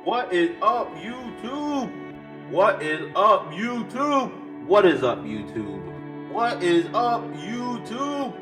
What is up, YouTube? What is up, YouTube? What is up, YouTube? What is up, YouTube?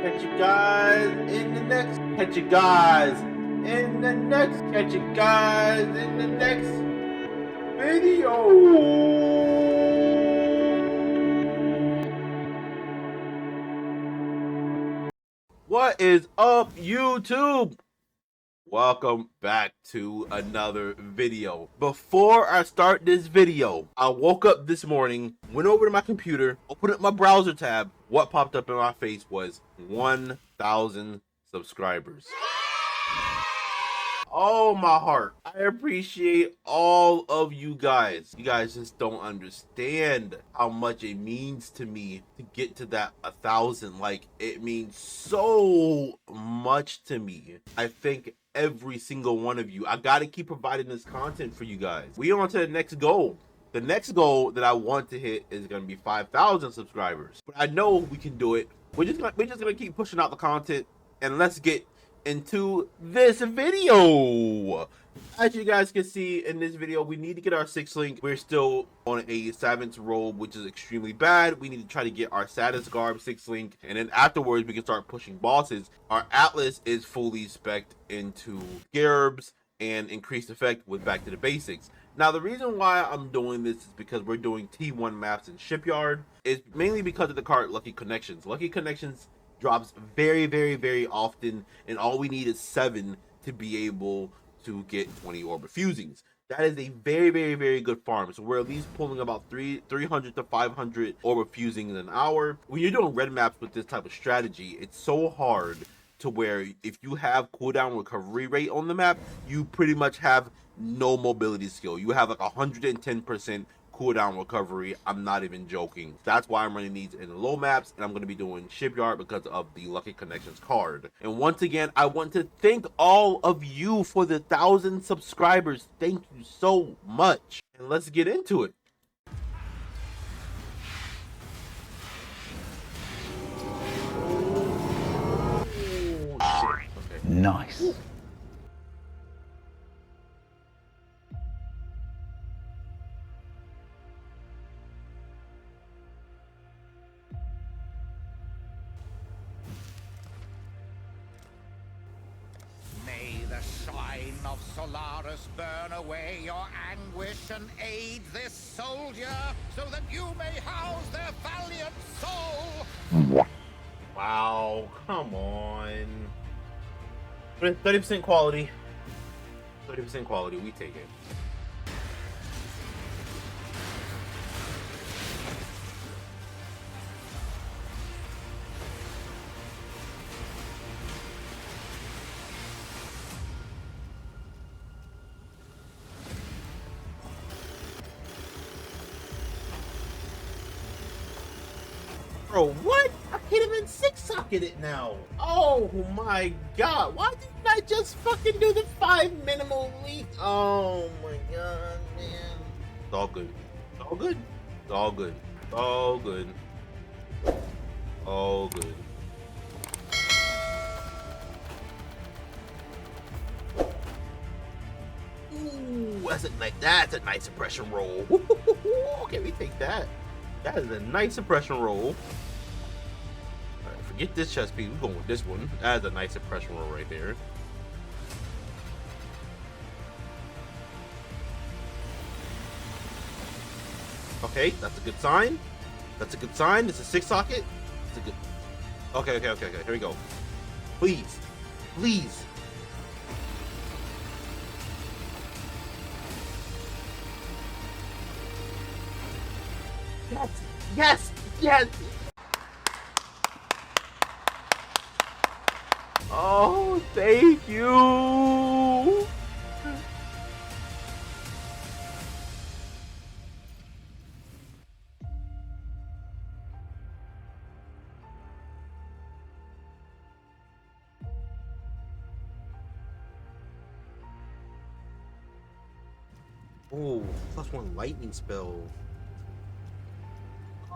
Catch you guys in the next. Catch you guys in the next. Catch you guys in the next video. What is up, YouTube? Welcome back to another video. Before I start this video, I woke up this morning, went over to my computer, opened up my browser tab. What popped up in my face was 1,000 subscribers. Oh, my heart. I appreciate all of you guys. You guys just don't understand how much it means to me to get to that 1,000. Like, it means so much to me. I thank every single one of you. I gotta keep providing this content for you guys. We on to the next goal. The next goal that I want to hit is gonna be 5,000 subscribers. But I know we can do it. We're just gonna keep pushing out the content, and let's get into this video. As you guys can see in this video, we need to get our 6th link. We're still on a 7th roll, which is extremely bad. We need to try to get our status garb 6th link, and then afterwards we can start pushing bosses. Our atlas is fully spec'd into scarabs and increased effect with back to the basics. Now, the reason why I'm doing this is because we're doing T1 maps in Shipyard. It's mainly because of the card Lucky Connections. Lucky Connections drops very often, and all we need is 7 to be able to get 20 orb fusings. That is a very good farm. So we're at least pulling about 300 to 500 orb fusings an hour. When you're doing red maps with this type of strategy, it's so hard to where if you have cooldown recovery rate on the map, you pretty much have no mobility skill. You have like 110% cooldown recovery. I'm not even joking. That's why I'm running these in the low maps, and I'm going to be doing Shipyard because of the Lucky Connections card. And once again, I want to thank all of you for the 1,000 subscribers. Thank you so much. And let's get into it. Oh, shit. Okay. Nice. Ooh. Of Solaris burn away your anguish and aid this soldier so that you may house their valiant soul. Wow, come on. 30% quality. 30% quality, we take it. Bro, what? I can't even 6-socket it now. Oh my god. Why didn't I just fucking do the 5 minimal leak? Oh my god, man. It's all good. It's all good. It's all good. It's all good. All good. Ooh, that's a nice suppression roll. Okay, we take that. That is a nice suppression roll. Alright, forget this chest piece. We're going with this one. That is a nice suppression roll right there. Okay, that's a good sign. That's a good sign. It's a 6-socket. It's a good. Okay. Here we go. Please. Please. Yes. Oh, thank you. Oh, +1 lightning spell.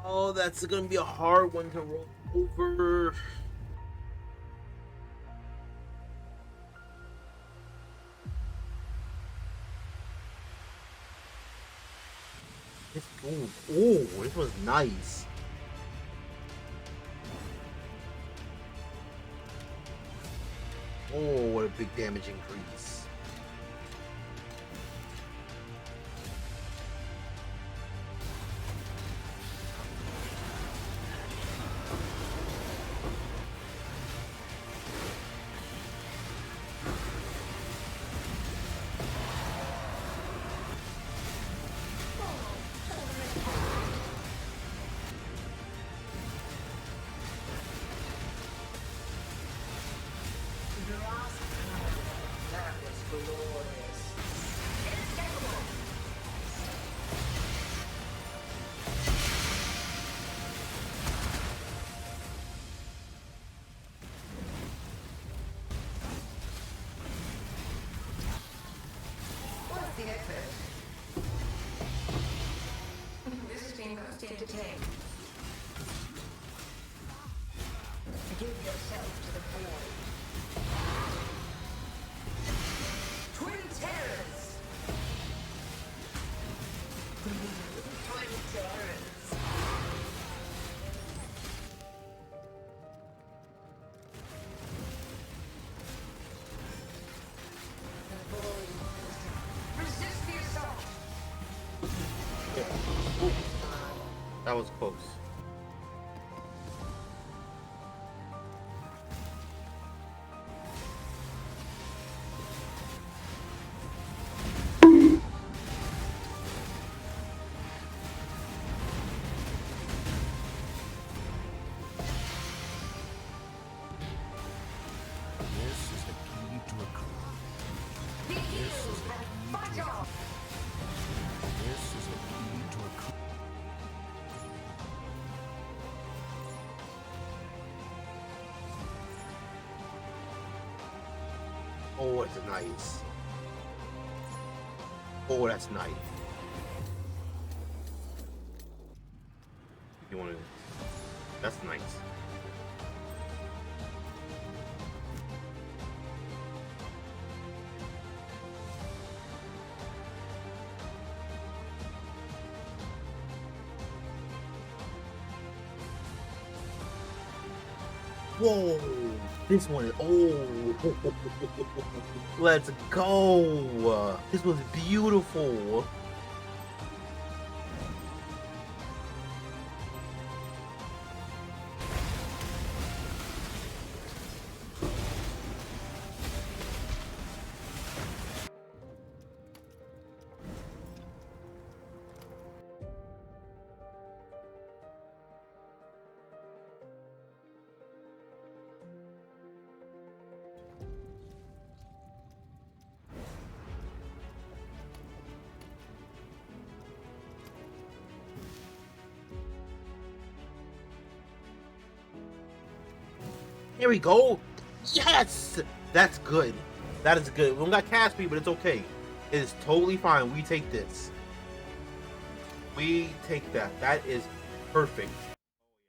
Oh, that's gonna be a hard one to roll over. This was nice. Oh, what a big damage increase. What's the effort? This has been most entertaining. Give yourself to the void. Twin terrors! Twin terrors! The void. Resist the assault! That was close. This is the key to a crown. Be healed and fight on! This is the key to a crown. Oh, it's nice. Oh, that's nice. You want to? That's nice. Whoa, this one is, oh, let's go. This was beautiful. Here we go. Yes, that's good. That is good. We don't got cast speed, but it's okay. It is totally fine. We take this. We take that. That is perfect.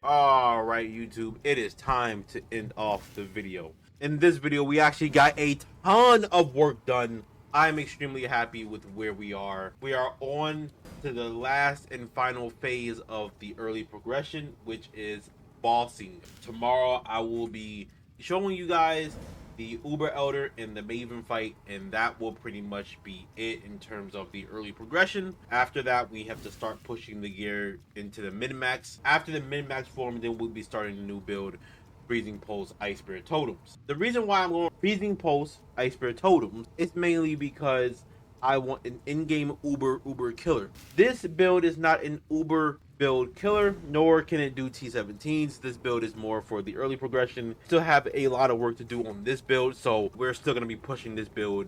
All right, YouTube. It is time to end off the video. In this video, we actually got a ton of work done. I'm extremely happy with where we are. We are on to the last and final phase of the early progression, which is bossing. Tomorrow, I will be showing you guys the Uber Elder and the Maven fight, and that will pretty much be it in terms of the early progression. After that, we have to start pushing the gear into the min-max. After the min-max form, then we'll be starting a new build, Freezing Pulse Ice Spirit Totems. The reason why I'm going Freezing Pulse Ice Spirit Totems is mainly because I want an in-game Uber killer. This build is not an Uber build killer, nor can it do T17s. This build is more for the early progression. Still have a lot of work to do on this build, so we're still going to be pushing this build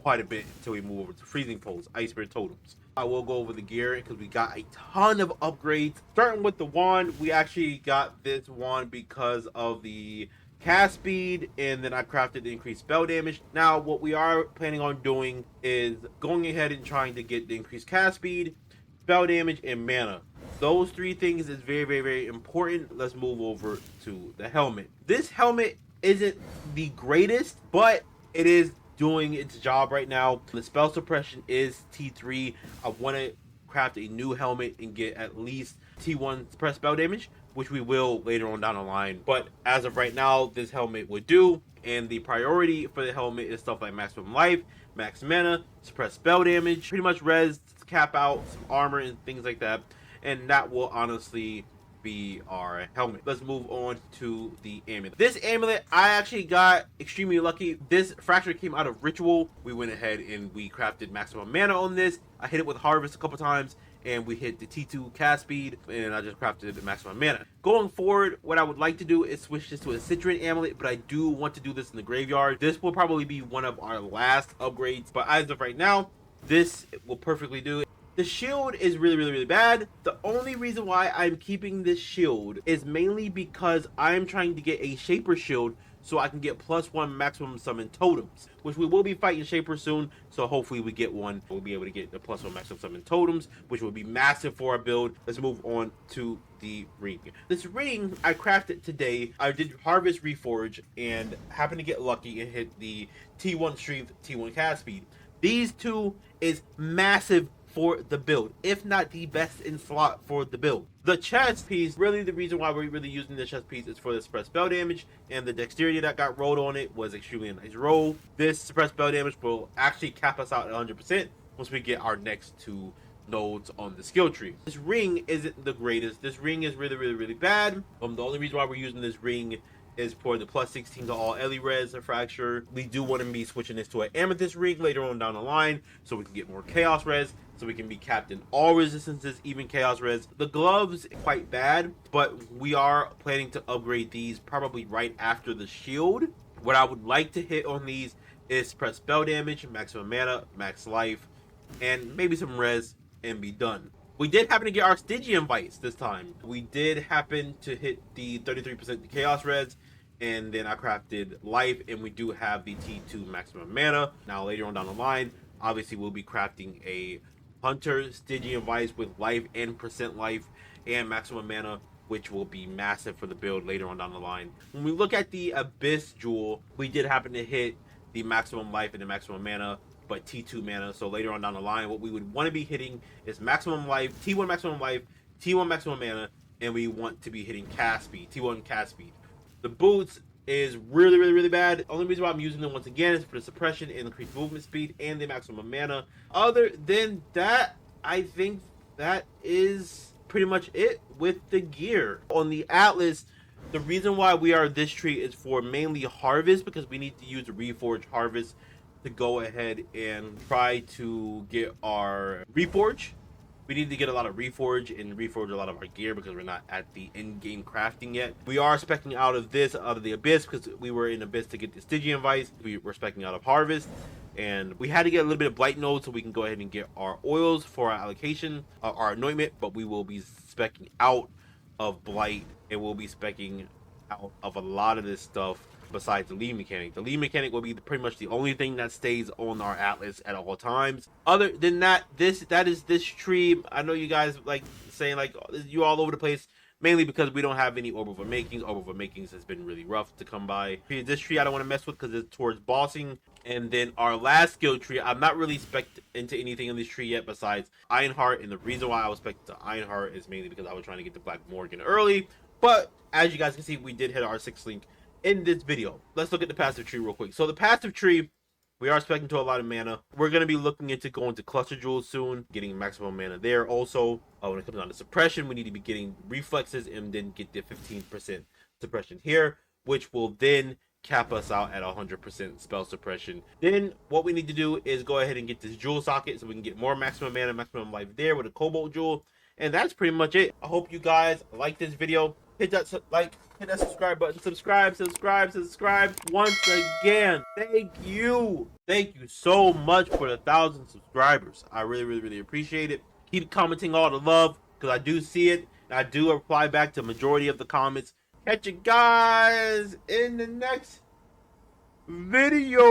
quite a bit until we move over to Freezing Pulse Ice Spirit Totems. I will go over the gear because we got a ton of upgrades. Starting with the wand, we actually got this wand because of the cast speed, and then I crafted the increased spell damage. Now, what we are planning on doing is going ahead and trying to get the increased cast speed, spell damage, and mana. Those three things is very, very, very important. Let's move over to the helmet. This helmet isn't the greatest, but it is doing its job right now. The spell suppression is T3. I want to craft a new helmet and get at least T1 suppress spell damage, which we will later on down the line. But as of right now, this helmet would do. And the priority for the helmet is stuff like maximum life, max mana, suppress spell damage, pretty much res, cap out, some armor, and things like that. And that will honestly be our helmet. Let's move on to the amulet. This amulet, I actually got extremely lucky. This fracture came out of ritual. We went ahead and we crafted maximum mana on this. I hit it with harvest a couple times, and we hit the T2 cast speed, and I just crafted the maximum mana. Going forward, what I would like to do is switch this to a Citrine amulet, but I do want to do this in the graveyard. This will probably be one of our last upgrades, but as of right now, this will perfectly do it. The shield is really, really, really bad. The only reason why I'm keeping this shield is mainly because I'm trying to get a Shaper shield so I can get +1 maximum summon totems, which we will be fighting Shaper soon, so hopefully we get one. We'll be able to get the +1 maximum summon totems, which will be massive for our build. Let's move on to the ring. This ring, I crafted today. I did Harvest Reforge and happened to get lucky and hit the T1 Strength, T1 Cast Speed. These two is massive for the build, if not the best in slot for the build. The chest piece, really the reason why we're really using the chest piece is for the suppressed spell damage, and the dexterity that got rolled on it was extremely a nice roll. This suppressed spell damage will actually cap us out at 100% once we get our next two nodes on the skill tree. This ring isn't the greatest. This ring is really, really, really bad. The only reason why we're using this ring is for the +16 to all Ellie res fracture. We do want to be switching this to an amethyst ring later on down the line so we can get more chaos res, so we can be capped in all resistances, even chaos res. The gloves quite bad, but we are planning to upgrade these probably right after the shield. What I would like to hit on these is press spell damage, maximum mana, max life, and maybe some res, and be done. We did happen to get our Stygian Vice this time. We did happen to hit the 33% chaos res, and then I crafted life, and we do have the T2 maximum mana. Now later on down the line, obviously we'll be crafting a Hunter Stygian Vice with life and percent life and maximum mana, which will be massive for the build later on down the line. When we look at the Abyss Jewel, we did happen to hit the maximum life and the maximum mana, but T2 mana. So later on down the line, what we would want to be hitting is maximum life, T1 maximum life, T1 maximum mana, and we want to be hitting cast speed, T1 cast speed. The boots is really, really, really bad. The only reason why I'm using them once again is for the suppression and increased movement speed and the maximum mana. Other than that, I think that is pretty much it with the gear. On the Atlas, the reason why we are this tree is for mainly harvest, because we need to use the Reforge harvest to go ahead and try to get our Reforge. We need to get a lot of Reforge and Reforge a lot of our gear because we're not at the in-game crafting yet. We are specking out of this, out of the Abyss, because we were in Abyss to get the Stygian Vice. We were specking out of Harvest. And we had to get a little bit of Blight Node so we can go ahead and get our oils for our allocation, our anointment. But we will be specking out of Blight, and we'll be specking out of a lot of this stuff besides the lead mechanic. The lead mechanic will be pretty much the only thing that stays on our Atlas at all times. Other than that, that is this tree. I know you guys like saying like you're all over the place, mainly because we don't have any Orb of Makings. Orb of Makings has been really rough to come by. This tree I don't want to mess with because it's towards bossing. And then our last skill tree, I'm not really spec'd into anything in this tree yet besides Ironheart. And the reason why I was spec'd to Ironheart is mainly because I was trying to get the Black Morgan early. But as you guys can see, we did hit our 6th link in this video. Let's look at the passive tree real quick. So the passive tree, we are expecting to a lot of mana. We're going to be looking into going to cluster jewels soon, getting maximum mana there. Also, when it comes down to suppression, we need to be getting reflexes and then get the 15% suppression here, which will then cap us out at 100% spell suppression. Then what we need to do is go ahead and get this jewel socket so we can get more maximum mana, maximum life there with a cobalt jewel. And that's pretty much it. I hope you guys like this video. Hit that like, hit that subscribe button, subscribe once again. Thank you so much for the 1,000 subscribers. I really appreciate it. Keep commenting all the love because I do see it and I do reply back to majority of the comments. Catch you guys in the next video.